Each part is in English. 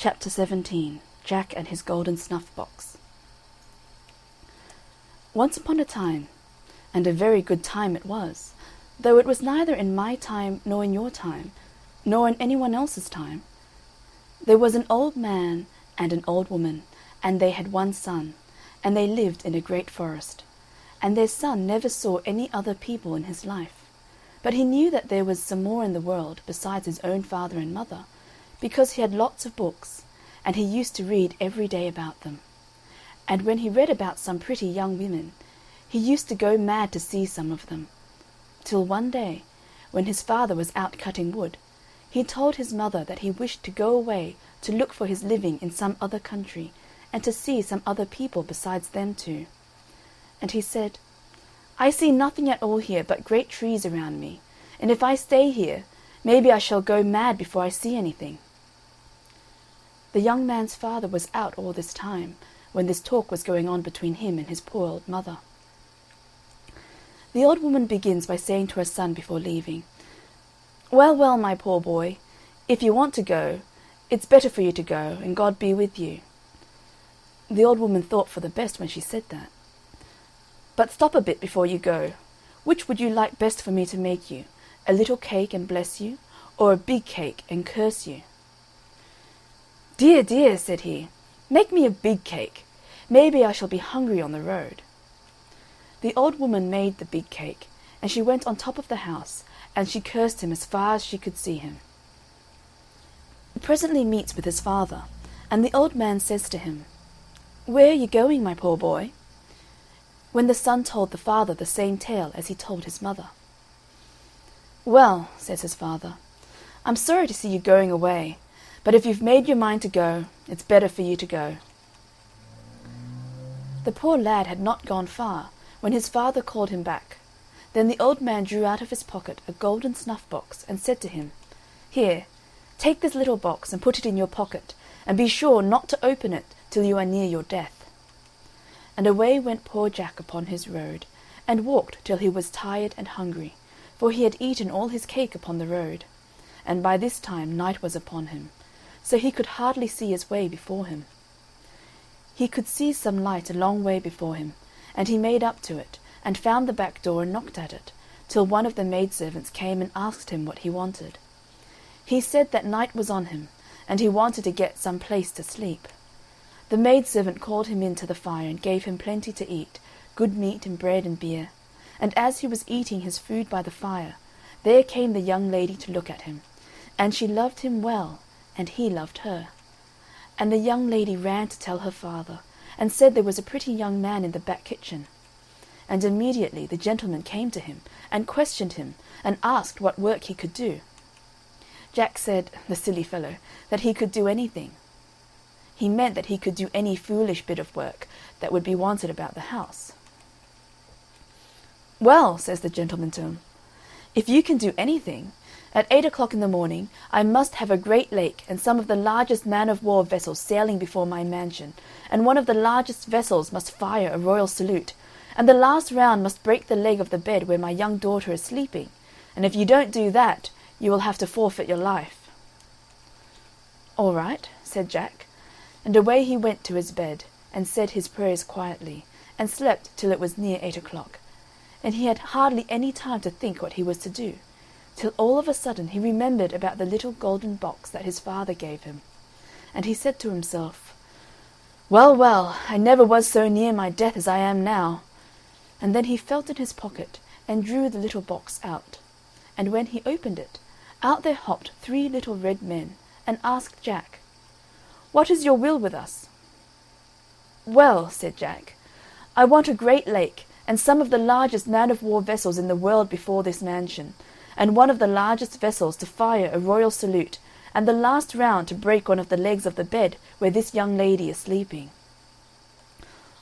Chapter 17. Jack and his Golden Snuff-Box. Once upon a time, and a very good time it was, though it was neither in my time nor in your time, nor in anyone else's time, there was an old man and an old woman, and they had one son, and they lived in a great forest. And their son never saw any other people in his life, but he knew that there was some more in the world besides his own father and mother, because he had lots of books, and he used to read every day about them. And when he read about some pretty young women, he used to go mad to see some of them, till one day, when his father was out cutting wood, he told his mother that he wished to go away to look for his living in some other country, and to see some other people besides them two. And he said, "I see nothing at all here but great trees around me, and if I stay here, maybe I shall go mad before I see anything." The young man's father was out all this time, when this talk was going on between him and his poor old mother. The old woman begins by saying to her son before leaving, "Well, well, my poor boy, if you want to go, it's better for you to go, and God be with you." The old woman thought for the best when she said that. "But stop a bit before you go. Which would you like best for me to make you, a little cake and bless you, or a big cake and curse you?" "Dear, dear," said he, "make me a big cake. Maybe I shall be hungry on the road." The old woman made the big cake, and she went on top of the house, and she cursed him as far as she could see him. He presently meets with his father, and the old man says to him, "Where are you going, my poor boy?" When the son told the father the same tale as he told his mother. "Well," says his father, "I'm sorry to see you going away, but if you've made your mind to go, it's better for you to go." The poor lad had not gone far, when his father called him back. Then the old man drew out of his pocket a golden snuff-box, and said to him, "Here, take this little box, and put it in your pocket, and be sure not to open it till you are near your death." And away went poor Jack upon his road, and walked till he was tired and hungry, for he had eaten all his cake upon the road, and by this time night was upon him, so he could hardly see his way before him. He could see some light a long way before him, and he made up to it, and found the back door and knocked at it, till one of the maidservants came and asked him what he wanted. He said that night was on him, and he wanted to get some place to sleep. The maidservant called him in to the fire, and gave him plenty to eat, good meat and bread and beer, and as he was eating his food by the fire, there came the young lady to look at him, and she loved him well, and he loved her. And the young lady ran to tell her father, and said there was a pretty young man in the back kitchen. And immediately the gentleman came to him, and questioned him, and asked what work he could do. Jack said, the silly fellow, that he could do anything. He meant that he could do any foolish bit of work that would be wanted about the house. "Well," says the gentleman to him, "if you can do anything, at 8 o'clock in the morning I must have a great lake, and some of the largest man-of-war vessels sailing before my mansion, and one of the largest vessels must fire a royal salute, and the last round must break the leg of the bed where my young daughter is sleeping, and if you don't do that, you will have to forfeit your life." "All right," said Jack, and away he went to his bed, and said his prayers quietly, and slept till it was near 8 o'clock, and he had hardly any time to think what he was to do, till all of a sudden he remembered about the little golden box that his father gave him, and he said to himself, "Well, well, I never was so near my death as I am now." And then he felt in his pocket, and drew the little box out, and when he opened it, out there hopped 3 little red men, and asked Jack, "What is your will with us?" "Well," said Jack, "I want a great lake, and some of the largest man-of-war vessels in the world before this mansion, and one of the largest vessels to fire a royal salute, and the last round to break one of the legs of the bed where this young lady is sleeping."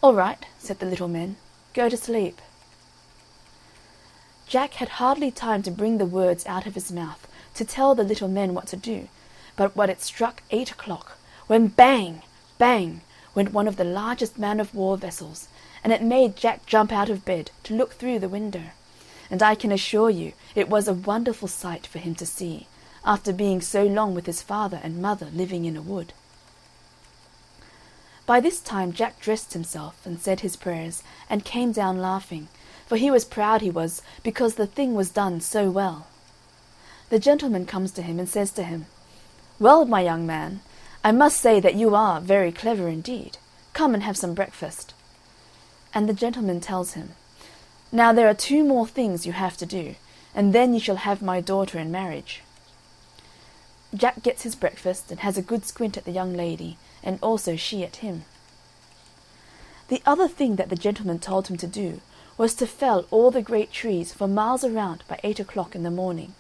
"All right," said the little men, "go to sleep." Jack had hardly time to bring the words out of his mouth to tell the little men what to do, but when it struck 8 o'clock, when bang, bang, went one of the largest man-of-war vessels, and it made Jack jump out of bed to look through the window, and I can assure you it was a wonderful sight for him to see, after being so long with his father and mother living in a wood. By this time Jack dressed himself and said his prayers, and came down laughing, for he was proud he was, because the thing was done so well. The gentleman comes to him and says to him, "Well, my young man, I must say that you are very clever indeed. Come and have some breakfast." And the gentleman tells him, "Now there are 2 more things you have to do, and then you shall have my daughter in marriage." Jack gets his breakfast and has a good squint at the young lady, and also she at him. The other thing that the gentleman told him to do was to fell all the great trees for miles around by 8 o'clock in the morning,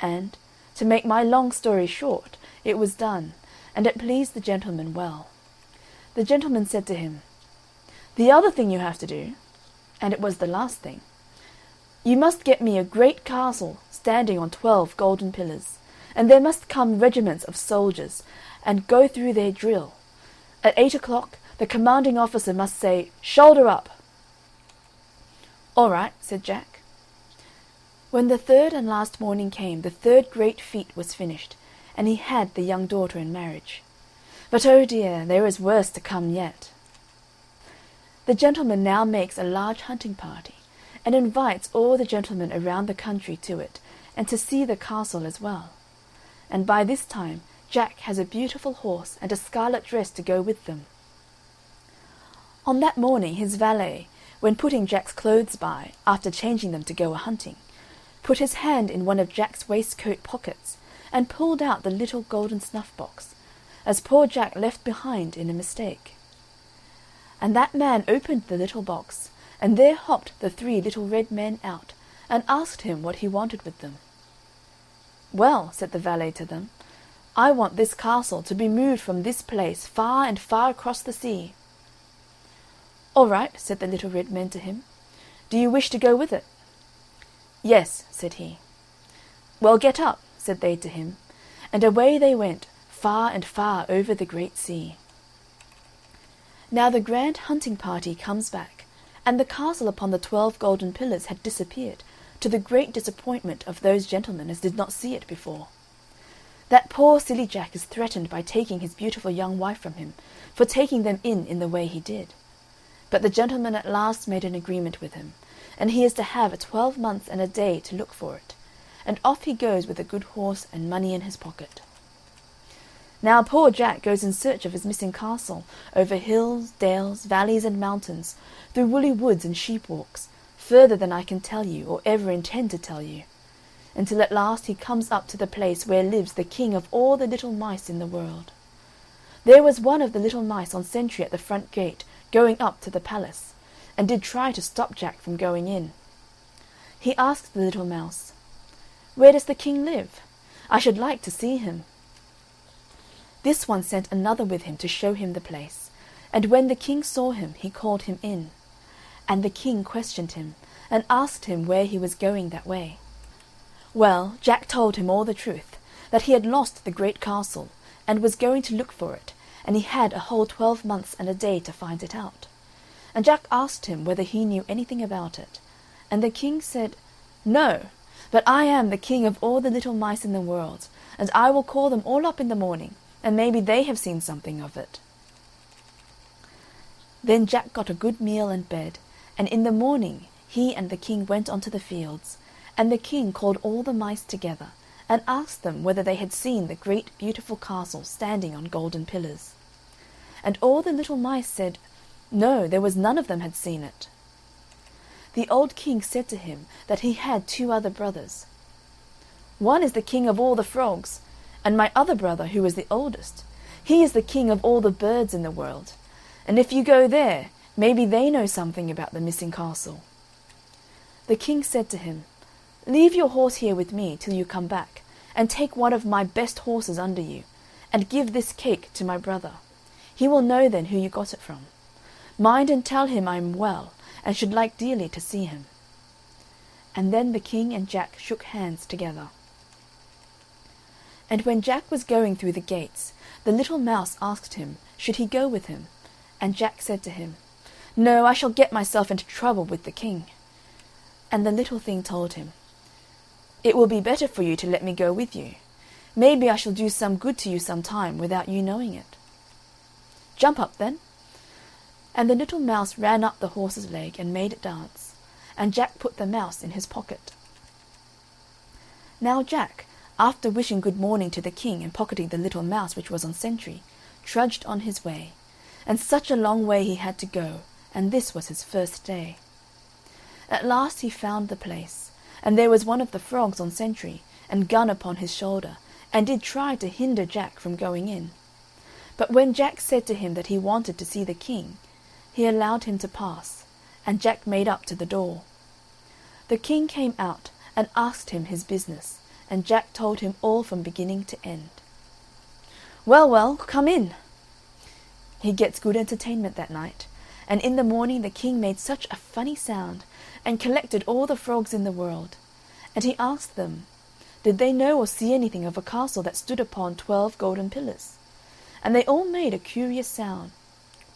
and, to make my long story short, it was done, and it pleased the gentleman well. The gentleman said to him, "The other thing you have to do," and it was the last thing, "you must get me a great castle standing on 12 golden pillars, and there must come regiments of soldiers and go through their drill. At 8 o'clock the commanding officer must say, 'Shoulder up.'" "All right," said Jack. When the 3rd and last morning came, the 3rd great feat was finished, and he had the young daughter in marriage. But oh dear, there is worse to come yet. The gentleman now makes a large hunting party, and invites all the gentlemen around the country to it, and to see the castle as well. And by this time Jack has a beautiful horse and a scarlet dress to go with them. On that morning his valet, when putting Jack's clothes by, after changing them to go a-hunting, put his hand in one of Jack's waistcoat pockets, and pulled out the little golden snuff-box, as poor Jack left behind in a mistake. And that man opened the little box, and there hopped the 3 little red men out, and asked him what he wanted with them. "Well," said the valet to them, "I want this castle to be moved from this place far and far across the sea." "All right," said the little red men to him. "Do you wish to go with it?" "Yes," said he. "Well, get up," said they to him, and away they went, far and far over the great sea. Now the grand hunting party comes back, and the castle upon the 12 golden pillars had disappeared, to the great disappointment of those gentlemen as did not see it before. That poor silly Jack is threatened by taking his beautiful young wife from him, for taking them in the way he did. But the gentleman at last made an agreement with him, and he is to have a 12 months and a day to look for it, and off he goes with a good horse and money in his pocket. Now poor Jack goes in search of his missing castle, over hills, dales, valleys, and mountains, through woolly woods and sheep-walks, further than I can tell you, or ever intend to tell you, until at last he comes up to the place where lives the king of all the little mice in the world. There was one of the little mice on sentry at the front gate, going up to the palace, and did try to stop Jack from going in. He asked the little mouse, "Where does the king live? I should like to see him." This one sent another with him to show him the place, and when the king saw him he called him in. And the king questioned him, and asked him where he was going that way. Well, Jack told him all the truth, that he had lost the great castle, and was going to look for it, and he had a whole 12 months and a day to find it out. And Jack asked him whether he knew anything about it, and the king said, "No, but I am the king of all the little mice in the world, and I will call them all up in the morning, and maybe they have seen something of it." Then Jack got a good meal and bed, and in the morning he and the king went on to the fields, and the king called all the mice together, and asked them whether they had seen the great beautiful castle standing on golden pillars. And all the little mice said, no, there was none of them had seen it. The old king said to him that he had 2 other brothers. "One is the king of all the frogs, and my other brother, who is the oldest, he is the king of all the birds in the world, and if you go there, maybe they know something about the missing castle." The king said to him, "Leave your horse here with me till you come back, and take one of my best horses under you, and give this cake to my brother. He will know then who you got it from. Mind and tell him I am well, and should like dearly to see him." And then the king and Jack shook hands together. And when Jack was going through the gates, the little mouse asked him, should he go with him? And Jack said to him, "No, I shall get myself into trouble with the king." And the little thing told him, "It will be better for you to let me go with you. Maybe I shall do some good to you some time without you knowing it." "Jump up, then." And the little mouse ran up the horse's leg and made it dance, and Jack put the mouse in his pocket. Now Jack, after wishing good morning to the king and pocketing the little mouse which was on sentry, trudged on his way, and such a long way he had to go, and this was his first day. At last he found the place, and there was one of the frogs on sentry, and gun upon his shoulder, and did try to hinder Jack from going in. But when Jack said to him that he wanted to see the king, he allowed him to pass, and Jack made up to the door. The king came out and asked him his business, and Jack told him all from beginning to end. "Well, well, come in." He gets good entertainment that night, and in the morning the king made such a funny sound, and collected all the frogs in the world, and he asked them, did they know or see anything of a castle that stood upon 12 golden pillars? And they all made a curious sound,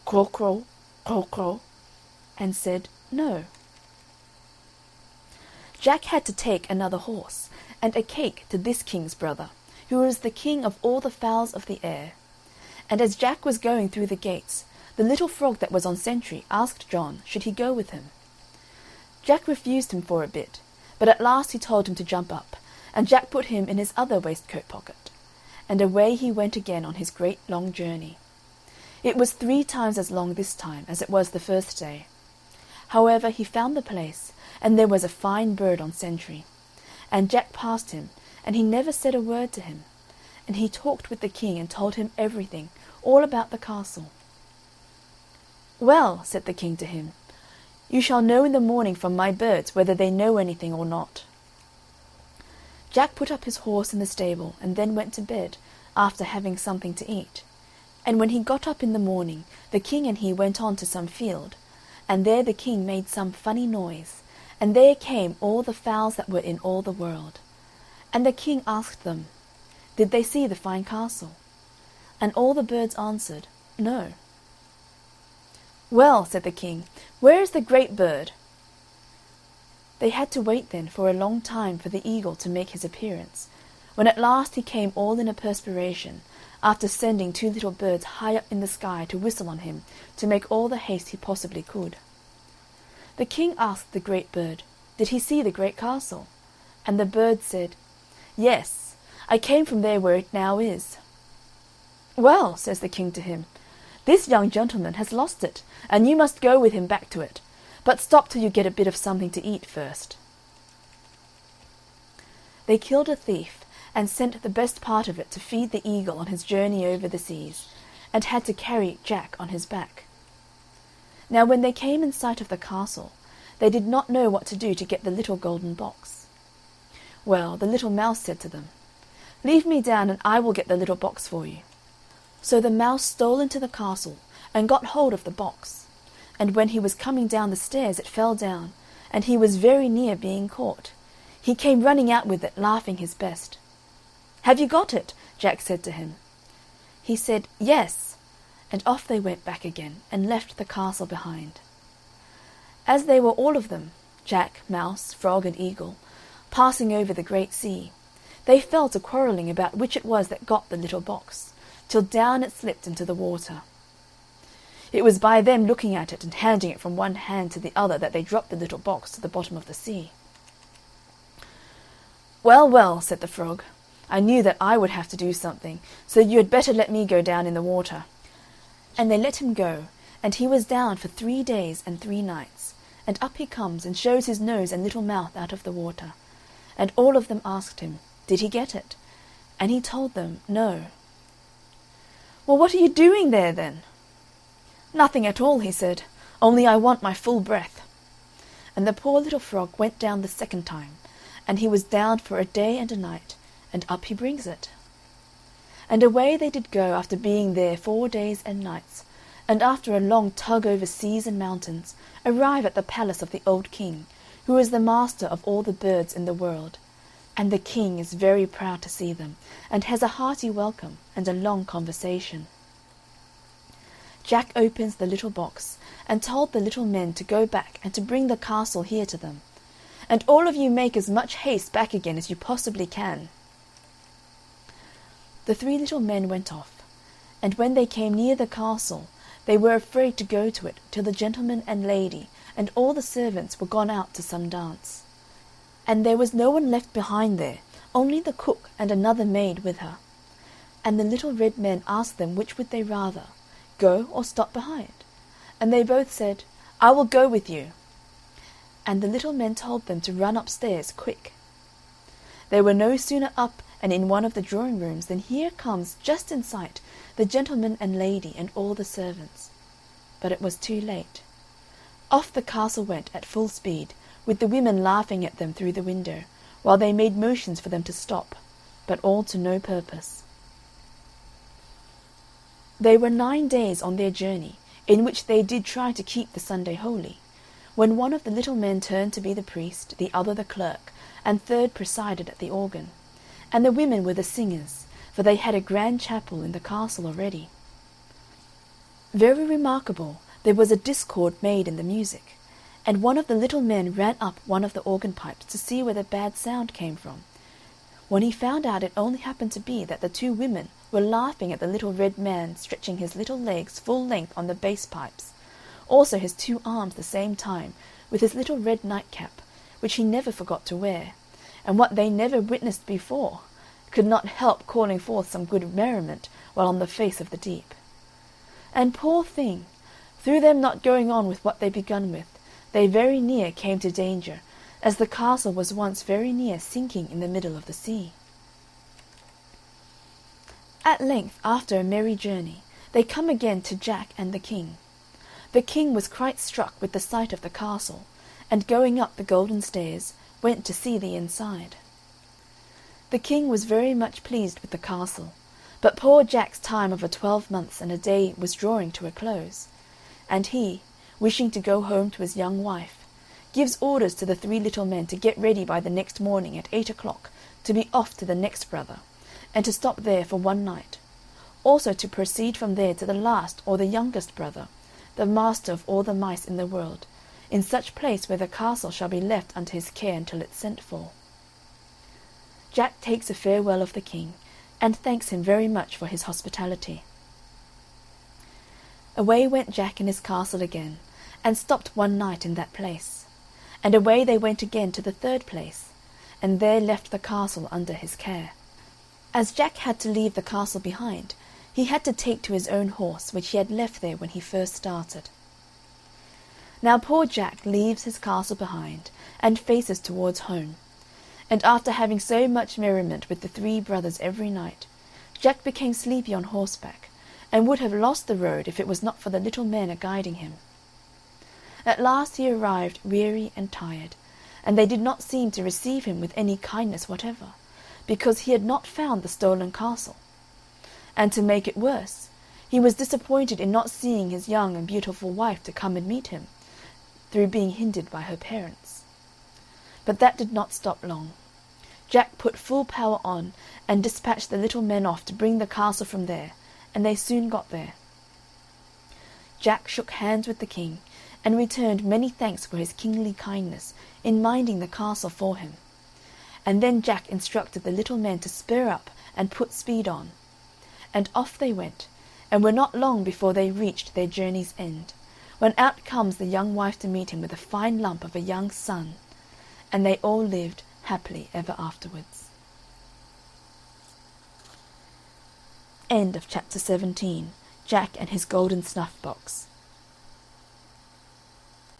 crow, crow, crow, crow, and said no. Jack had to take another horse and a cake to this king's brother, who was the king of all the fowls of the air. And as Jack was going through the gates, the little frog that was on sentry asked John should he go with him. Jack refused him for a bit, but at last he told him to jump up, and Jack put him in his other waistcoat pocket, and away he went again on his great long journey. It was 3 times as long this time as it was the first day. However, he found the place, and there was a fine bird on sentry. And Jack passed him, and he never said a word to him. And he talked with the king and told him everything, all about the castle. "Well," said the king to him, "you shall know in the morning from my birds whether they know anything or not." Jack put up his horse in the stable, and then went to bed, after having something to eat. And when he got up in the morning, the king and he went on to some field, and there the king made some funny noise, and there came all the fowls that were in all the world. And the king asked them, did they see the fine castle? And all the birds answered, no. "Well," said the king, "where is the great bird?" They had to wait then for a long time for the eagle to make his appearance, when at last he came all in a perspiration, after sending 2 little birds high up in the sky to whistle on him to make all the haste he possibly could. The king asked the great bird, did he see the great castle? And the bird said, "Yes, I came from there where it now is." "Well," says the king to him, "this young gentleman has lost it, and you must go with him back to it. But stop till you get a bit of something to eat first." They killed a thief, and sent the best part of it to feed the eagle on his journey over the seas, and had to carry Jack on his back. Now when they came in sight of the castle, they did not know what to do to get the little golden box. Well, the little mouse said to them, "Leave me down, and I will get the little box for you." So the mouse stole into the castle, and got hold of the box. And when he was coming down the stairs, it fell down, and he was very near being caught. He came running out with it, laughing his best. "Have you got it?" Jack said to him. He said, "Yes," and off they went back again, and left the castle behind. As they were all of them, Jack, Mouse, Frog, and Eagle, passing over the great sea, they fell to quarrelling about which it was that got the little box, till down it slipped into the water. It was by them looking at it and handing it from one hand to the other that they dropped the little box to the bottom of the sea. "Well, well," said the frog, "I knew that I would have to do something, so you had better let me go down in the water." And they let him go, and he was down for 3 days and 3 nights, and up he comes and shows his nose and little mouth out of the water, and all of them asked him, did he get it? And he told them, no. "Well, what are you doing there, then?" "Nothing at all," he said, "only I want my full breath." And the poor little frog went down the second time, and he was down for a day and a night, and up he brings it. And away they did go after being there 4 days and nights, and after a long tug over seas and mountains, arrive at the palace of the old king, who is the master of all the birds in the world. And the king is very proud to see them, and has a hearty welcome and a long conversation. Jack opens the little box, and told the little men to go back and to bring the castle here to them. "And all of you make as much haste back again as you possibly can." The 3 little men went off, and when they came near the castle, they were afraid to go to it till the gentleman and lady and all the servants were gone out to some dance. And there was no one left behind there, only the cook and another maid with her. And the little red men asked them which would they rather, go or stop behind? And they both said, "I will go with you." And the little men told them to run upstairs quick. They were no sooner up and in one of the drawing rooms than here comes, just in sight, the gentleman and lady and all the servants. But it was too late. Off the castle went at full speed, with the women laughing at them through the window, while they made motions for them to stop, but all to no purpose. They were 9 days on their journey, in which they did try to keep the Sunday holy, when one of the little men turned to be the priest, the other the clerk, and third presided at the organ, and the women were the singers, for they had a grand chapel in the castle already. Very remarkable, there was a discord made in the music, and one of the little men ran up one of the organ pipes to see where the bad sound came from, when he found out it only happened to be that the 2 women were laughing at the little red man stretching his little legs full length on the bass pipes, also his 2 arms the same time, with his little red nightcap, which he never forgot to wear, and what they never witnessed before, could not help calling forth some good merriment while on the face of the deep. And poor thing, through them not going on with what they begun with, they very near came to danger, as the castle was once very near sinking in the middle of the sea. At length, after a merry journey, they come again to Jack and the King. The King was quite struck with the sight of the castle, and going up the golden stairs, went to see the inside. The King was very much pleased with the castle, but poor Jack's time of a 12 months and a day was drawing to a close, and he, wishing to go home to his young wife, gives orders to the 3 little men to get ready by the next morning at 8 o'clock to be off to the next brother, and to stop there for 1 night, also to proceed from there to the last or the youngest brother, the master of all the mice in the world, in such place where the castle shall be left unto his care until it's sent for. Jack takes a farewell of the King, and thanks him very much for his hospitality. Away went Jack in his castle again, and stopped 1 night in that place, and away they went again to the 3rd place, and there left the castle under his care. As Jack had to leave the castle behind, he had to take to his own horse, which he had left there when he first started. Now poor Jack leaves his castle behind, and faces towards home, and after having so much merriment with the 3 brothers every night, Jack became sleepy on horseback, and would have lost the road if it was not for the little men a-guiding him. At last he arrived weary and tired, and they did not seem to receive him with any kindness whatever, because he had not found the stolen castle. And to make it worse, he was disappointed in not seeing his young and beautiful wife to come and meet him, through being hindered by her parents. But that did not stop long. Jack put full power on, and dispatched the little men off to bring the castle from there, and they soon got there. Jack shook hands with the King, and returned many thanks for his kingly kindness in minding the castle for him. And then Jack instructed the little men to spur up and put speed on. And off they went, and were not long before they reached their journey's end, when out comes the young wife to meet him with a fine lump of a young son, and they all lived happily ever afterwards. End of chapter 17. Jack and his golden snuff-box.